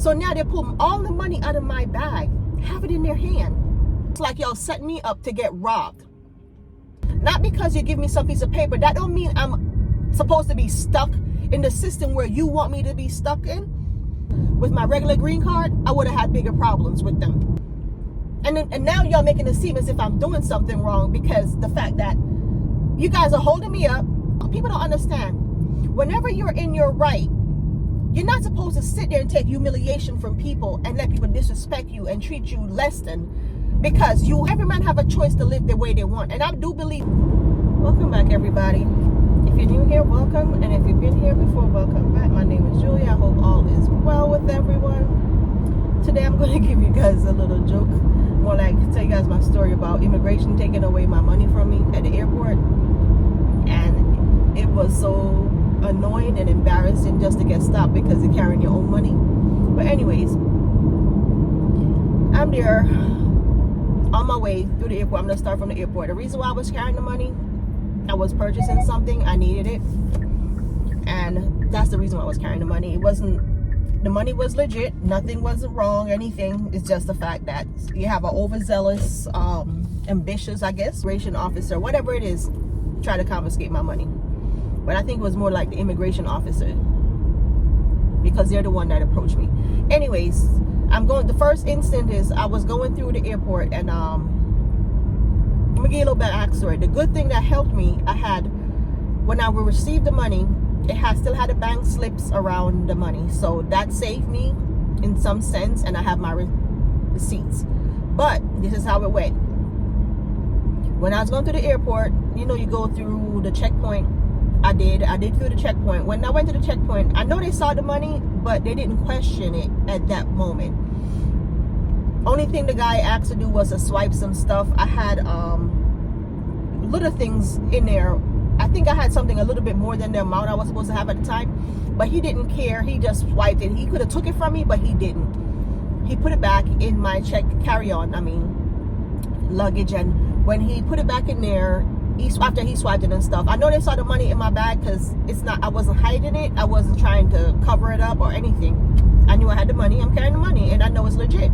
So now they're pulling all the money out of my bag, have it in their hand. It's like y'all set me up to get robbed. Not because you give me some piece of paper. That don't mean I'm supposed to be stuck in the system where you want me to be stuck in. With my regular green card, I would have had bigger problems with them. And now y'all making it seem as if I'm doing something wrong because the fact that you guys are holding me up. People don't understand. Whenever you're in your right, you're not supposed to sit there and take humiliation from people and let people disrespect you and treat you less than, because every man have a choice to live the way they want. And I do believe. Welcome back, everybody. If you're new here, welcome. And if you've been here before, welcome back. My name is Julia. I hope all is well with everyone. Today I'm going to give you guys a little joke. More like tell you guys my story about immigration taking away my money from me at the airport. And it was so annoying and embarrassing just to get stopped because you're carrying your own money. But anyways, I'm there on my way through the airport. I'm going to start from the airport. The reason why I was carrying the money, I was purchasing something. I needed it. And that's the reason why I was carrying the money. The money was legit. Nothing wasn't wrong, anything. It's just the fact that you have an overzealous, ambitious, I guess, immigration officer, whatever it is, try to confiscate my money. But I think it was more like the immigration officer, because they're the one that approached me. Anyways, the first instant is I was going through the airport, and let me give you a little bit of backstory. The good thing that helped me, when I received the money, still had the bank slips around the money. So that saved me in some sense, and I have my receipts. But this is how it went. When I was going through the airport, you go through the checkpoint. I did through the checkpoint. When I went to the checkpoint, I know they saw the money, but they didn't question it at that moment. Only thing the guy asked to do was to swipe some stuff. I had little things in there. I think I had something a little bit more than the amount I was supposed to have at the time, but he didn't care. He just swiped it. He could have took it from me, but he didn't. He put it back in my luggage, and when he put it back in there, after he swiped it and stuff, I know they saw the money in my bag because I wasn't hiding it. I wasn't trying to cover it up or anything. I knew I had the money. I'm carrying the money, and I know it's legit.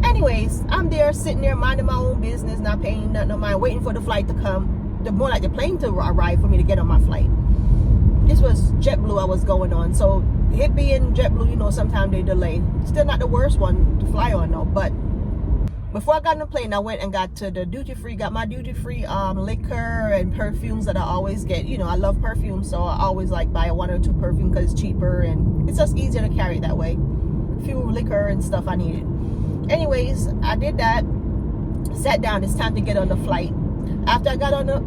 Anyways, I'm there sitting there minding my own business, not paying nothing of mine, waiting for the flight to come. More like the plane to arrive for me to get on my flight. This was JetBlue I was going on. So it being JetBlue, sometimes they delay. Still not the worst one to fly on though. But before I got on the plane, I went and got to the duty free, got my duty free liquor and perfumes that I always get. I love perfume, so I always buy 1 or 2 perfume because it's cheaper and it's just easier to carry that way. A few liquor and stuff I needed. Anyways, I did that, sat down. It's time to get on the flight. After I got on the,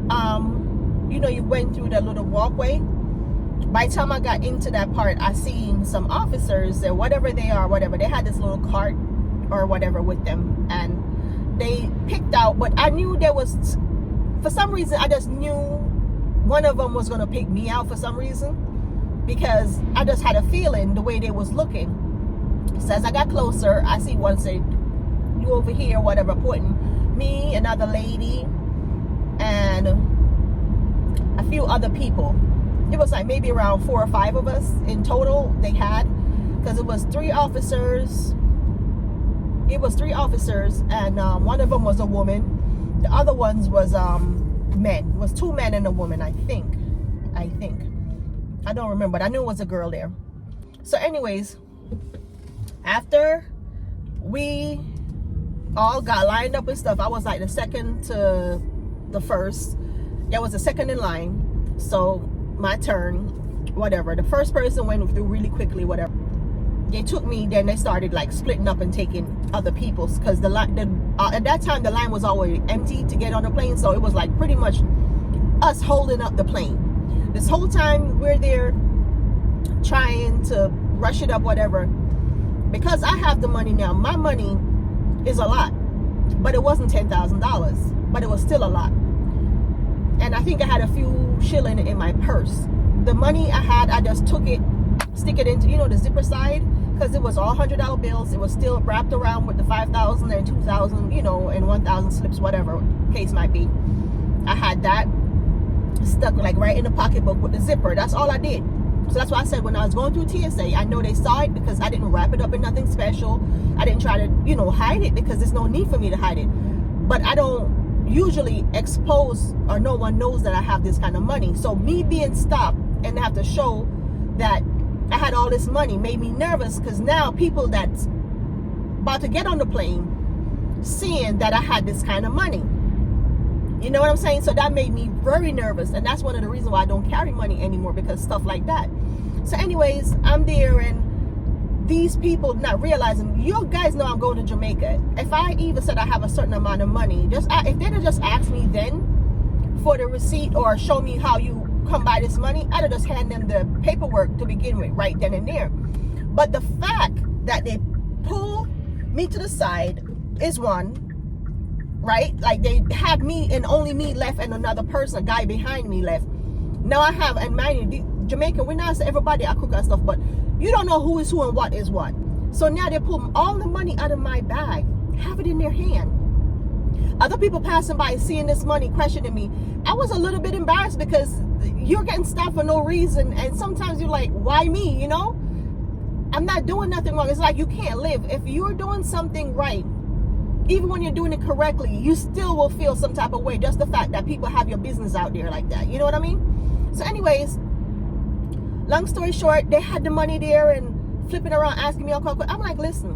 you went through that little walkway. By the time I got into that part, I seen some officers or whatever they are, they had this little cart or whatever with them, and they picked out. But I knew there was, for some reason, I just knew one of them was gonna pick me out for some reason, because I just had a feeling the way they was looking. So as I got closer, I see one say, "You over here," whatever, pointing me, another lady, and a few other people. It was maybe around 4 or 5 of us in total they had, because it was 3 officers. It was 3 officers, and one of them was a woman. The other ones was men. It was 2 men and a woman, I think. I don't remember, but I knew it was a girl there. So anyways, after we all got lined up and stuff, I was the second to the first. There was a second in line, so my turn, whatever. The first person went through really quickly, whatever. They took me, then they started splitting up and taking other people's, because at that time the line was already empty to get on the plane, so it was pretty much us holding up the plane. This whole time we're there trying to rush it up, whatever. Because I have the money now, my money is a lot, but it wasn't $10,000, but it was still a lot. And I think I had a few shilling in my purse. The money I had, I just took it, stick it into, the zipper side, because it was all $100 bills. It was still wrapped around with the 5,000 and 2,000, and 1,000 slips, whatever case might be. I had that stuck right in the pocketbook with the zipper. That's all I did. So that's why I said when I was going through TSA, I know they saw it because I didn't wrap it up in nothing special. I didn't try to, hide it because there's no need for me to hide it. But I don't usually expose, or no one knows that I have this kind of money. So me being stopped and have to show that I had all this money made me nervous, because now people that's about to get on the plane seeing that I had this kind of money. You know what I'm saying? So that made me very nervous, and that's one of the reasons why I don't carry money anymore, because stuff like that. So anyways, I'm there, and these people not realizing, you guys know I'm going to Jamaica. If I even said I have a certain amount of money, if they'd have just asked me then for the receipt or show me how you come by this money, I'd have just hand them the paperwork to begin with right then and there. But the fact that they pull me to the side is one, right? Like they had me and only me left and another person, a guy behind me left. Now I have, and mind you, Jamaica, we're not everybody are crook and stuff, but you don't know who is who and what is what. So now they pull all the money out of my bag, have it in their hand. Other people passing by seeing this money, questioning me. I was a little bit embarrassed, because you're getting stopped for no reason, and sometimes you're like, why me? I'm not doing nothing wrong. It's like you can't live. If you're doing something right, even when you're doing it correctly, you still will feel some type of way, just the fact that people have your business out there like that. You know what I mean? So anyways, long story short, they had the money there and flipping around asking me all kinds of questions. I'm like, listen,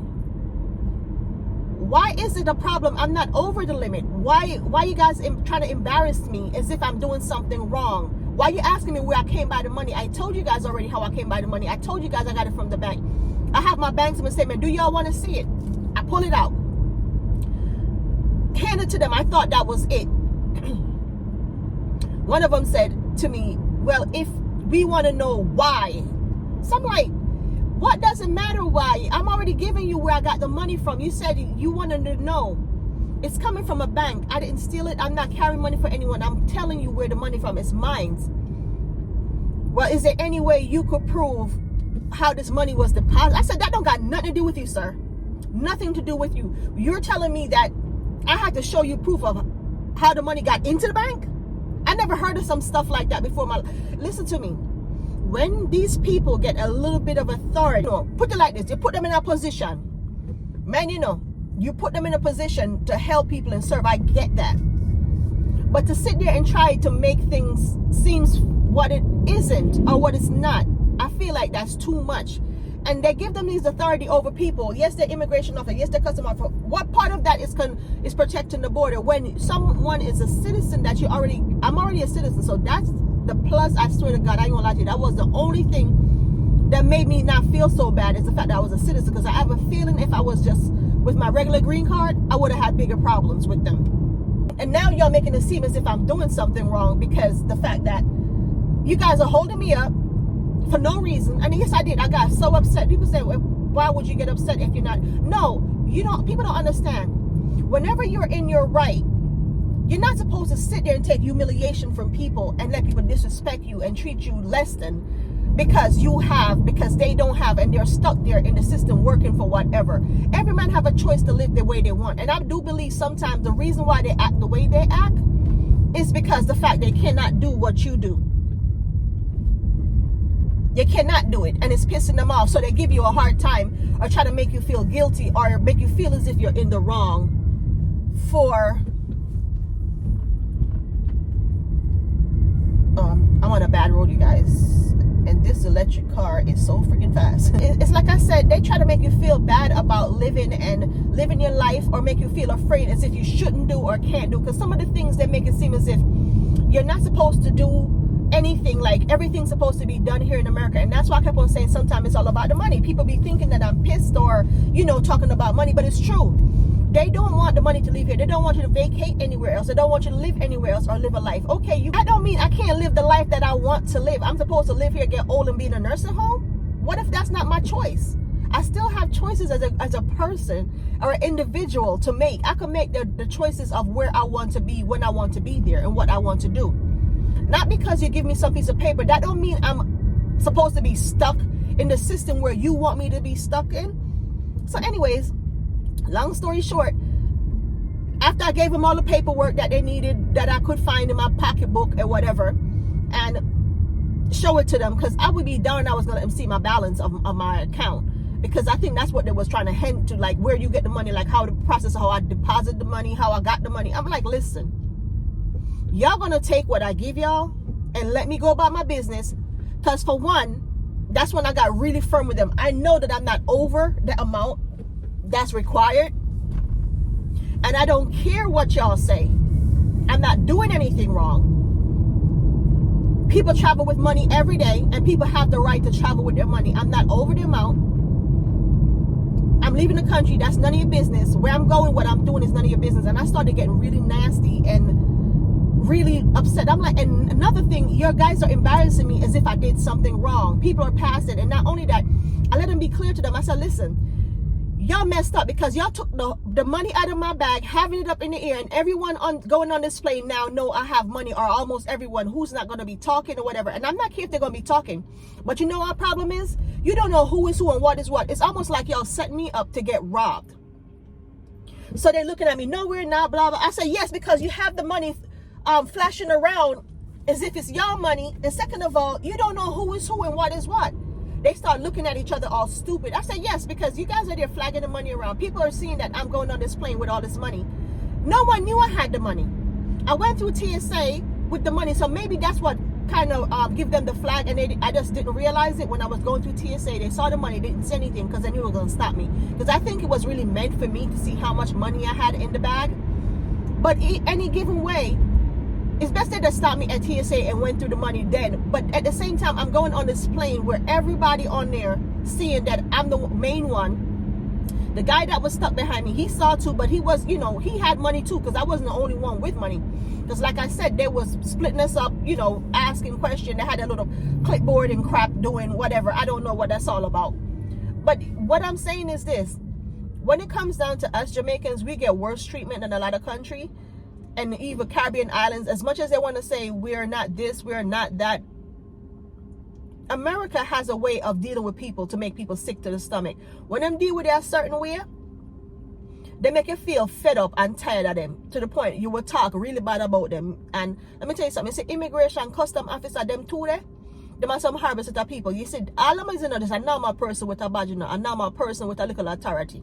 why is it a problem? I'm not over the limit. Why you guys trying to embarrass me as if I'm doing something wrong? Why you asking me where I came by the money? I told you guys already how I came by the money. I told you guys I got it from the bank. I have my bank statement. Do y'all want to see it? I pull it out, hand it to them. I thought that was it. One of them said to me, well, if we want to know why. So I'm like, what does it matter why? I'm already giving you where I got the money from. You said you wanted to know. It's coming from a bank. I didn't steal it. I'm not carrying money for anyone. I'm telling you where the money from. It's mine. Well, is there any way you could prove how this money was deposited? I said, that don't got nothing to do with you, sir. Nothing to do with you. You're telling me that I had to show you proof of how the money got into the bank? I never heard of some stuff like that before. Listen to me. When these people get a little bit of authority, put it like this, you put them in a position. Man, you put them in a position to help people and serve. I get that. But to sit there and try to make things seems what it isn't or what it's not, I feel like that's too much. And they give them these authority over people. Yes, they're immigration officer. Yes, they're custom officer. What part of that is protecting the border? When someone is a citizen that I'm already a citizen. So that's the plus. I swear to God, I ain't gonna lie to you. That was the only thing that made me not feel so bad, is the fact that I was a citizen. Because I have a feeling if I was just with my regular green card, I would have had bigger problems with them. And now y'all making it seem as if I'm doing something wrong, because the fact that you guys are holding me up for no reason. And yes, I did. I got so upset. People say, well, why would you get upset if you're not? No, you don't. People don't understand. Whenever you're in your right, you're not supposed to sit there and take humiliation from people and let people disrespect you and treat you less than because they don't have, and they're stuck there in the system working for whatever. Every man have a choice to live the way they want. And I do believe sometimes the reason why they act the way they act is because the fact they cannot do what you do. You cannot do it, and it's pissing them off. So they give you a hard time or try to make you feel guilty or make you feel as if you're in the wrong for I'm on a bad road, you guys, and this electric car is so freaking fast. It's like I said, they try to make you feel bad about living your life, or make you feel afraid as if you shouldn't do or can't do, because some of the things they make it seem as if you're not supposed to do anything, like everything's supposed to be done here in America. And that's why I kept on saying sometimes it's all about the money. People be thinking that I'm pissed or talking about money, but it's true. They don't want the money to leave here. They don't want you to vacate anywhere else. They don't want you to live anywhere else or live a life. Okay, that don't mean I can't live the life that I want to live. I'm supposed to live here, get old, and be in a nursing home? What if that's not my choice? I still have choices as a person or an individual to make. I can make the choices of where I want to be, when I want to be there, and what I want to do. Not because you give me some piece of paper. That don't mean I'm supposed to be stuck in the system where you want me to be stuck in. So anyways, long story short, after I gave them all the paperwork that they needed, that I could find in my pocketbook or whatever, and show it to them, because I would be down. I was gonna let them see my balance of my account, because I think that's what they was trying to hint to, like where you get the money, like how the process, how I deposit the money, how I got the money. I'm like, listen, y'all gonna take what I give y'all and let me go about my business. Because for one, that's when I got really firm with them. I know that I'm not over the amount that's required, and I don't care what y'all say. I'm not doing anything wrong. People travel with money every day, and people have the right to travel with their money. I'm not over the amount. I'm leaving the country. That's none of your business. Where I'm going, what I'm doing is none of your business. And I started getting really nasty and really upset. I'm like, and another thing, your guys are embarrassing me as if I did something wrong. People are past it. And not only that, I let them be clear to them. I said, listen, y'all messed up because y'all took the money out of my bag, having it up in the air, and everyone going on this plane now know I have money, or almost everyone who's not going to be talking or whatever. And I'm not here if they're going to be talking. But you know our problem is? You don't know who is who and what is what. It's almost like y'all set me up to get robbed. So they're looking at me, no, we're not, blah, blah. I say, yes, because you have the money flashing around as if it's your money. And second of all, you don't know who is who and what is what. They start looking at each other all stupid. I said, yes, because you guys are there flagging the money around. People are seeing that I'm going on this plane with all this money. No one knew I had the money. I went through TSA with the money, so maybe that's what kind of give them the flag, and I just didn't realize it when I was going through TSA. They saw the money, didn't say anything because they knew it was going to stop me. Because I think it was really meant for me to see how much money I had in the bag. But any given way, it's best that they stopped me at TSA and went through the money then. But at the same time, I'm going on this plane where everybody on there seeing that I'm the main one. The guy that was stuck behind me, he saw too, but he was, you know, he had money too, because I wasn't the only one with money. Because like I said, they was splitting us up, you know, asking questions. They had a little clipboard and crap doing whatever. I don't know what that's all about. But what I'm saying is this. When it comes down to us Jamaicans, we get worse treatment than a lot of country. And even Caribbean islands, as much as they want to say we're not this, we're not that, America has a way of dealing with people to make people sick to the stomach. When them deal with it a certain way, they make you feel fed up and tired of them, to the point you will talk really bad about them. And let me tell you something, you see immigration, custom officer, them too there, them are some horrible set of people. You see, all of them is just a normal person with a badge, you know, a normal person with a little authority.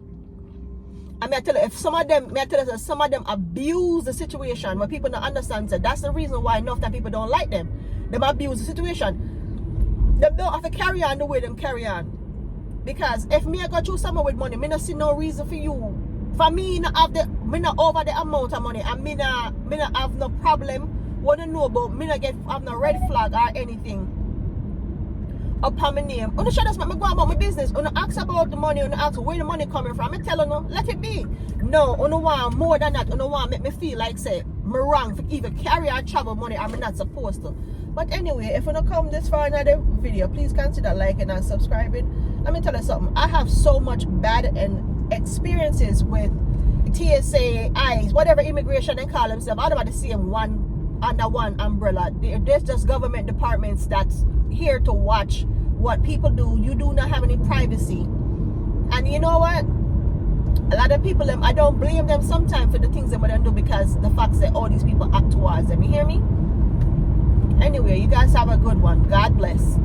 I mean, I tell you, if some of them, some of them abuse the situation, where people don't understand, so that's the reason why enough that people don't like them. Them abuse the situation. Them don't have to carry on the way them carry on. Because if me I go through someone with money, me not see no reason for you. For me, me not over the amount of money, and me not have no problem. What you know about, me not have no red flag or anything upon my name. You should just make me go about my business. You ask about the money, you ask where the money coming from. I tell you, let it be. No, you want more than that. You want make me feel like say me wrong for even carry or travel money I'm not supposed to. But anyway, if you don't come this far in another video, please consider liking and subscribing. Let me tell you something. I have so much bad and experiences with TSA, ICE, whatever immigration they call themselves. I don't want to see them under one umbrella. There's just government departments that's here to watch what people do. You do not have any privacy. And you know what? A lot of people, I don't blame them sometimes for the things they would do, because the fact that all these people act towards them. You hear me? Anyway, you guys have a good one. God bless.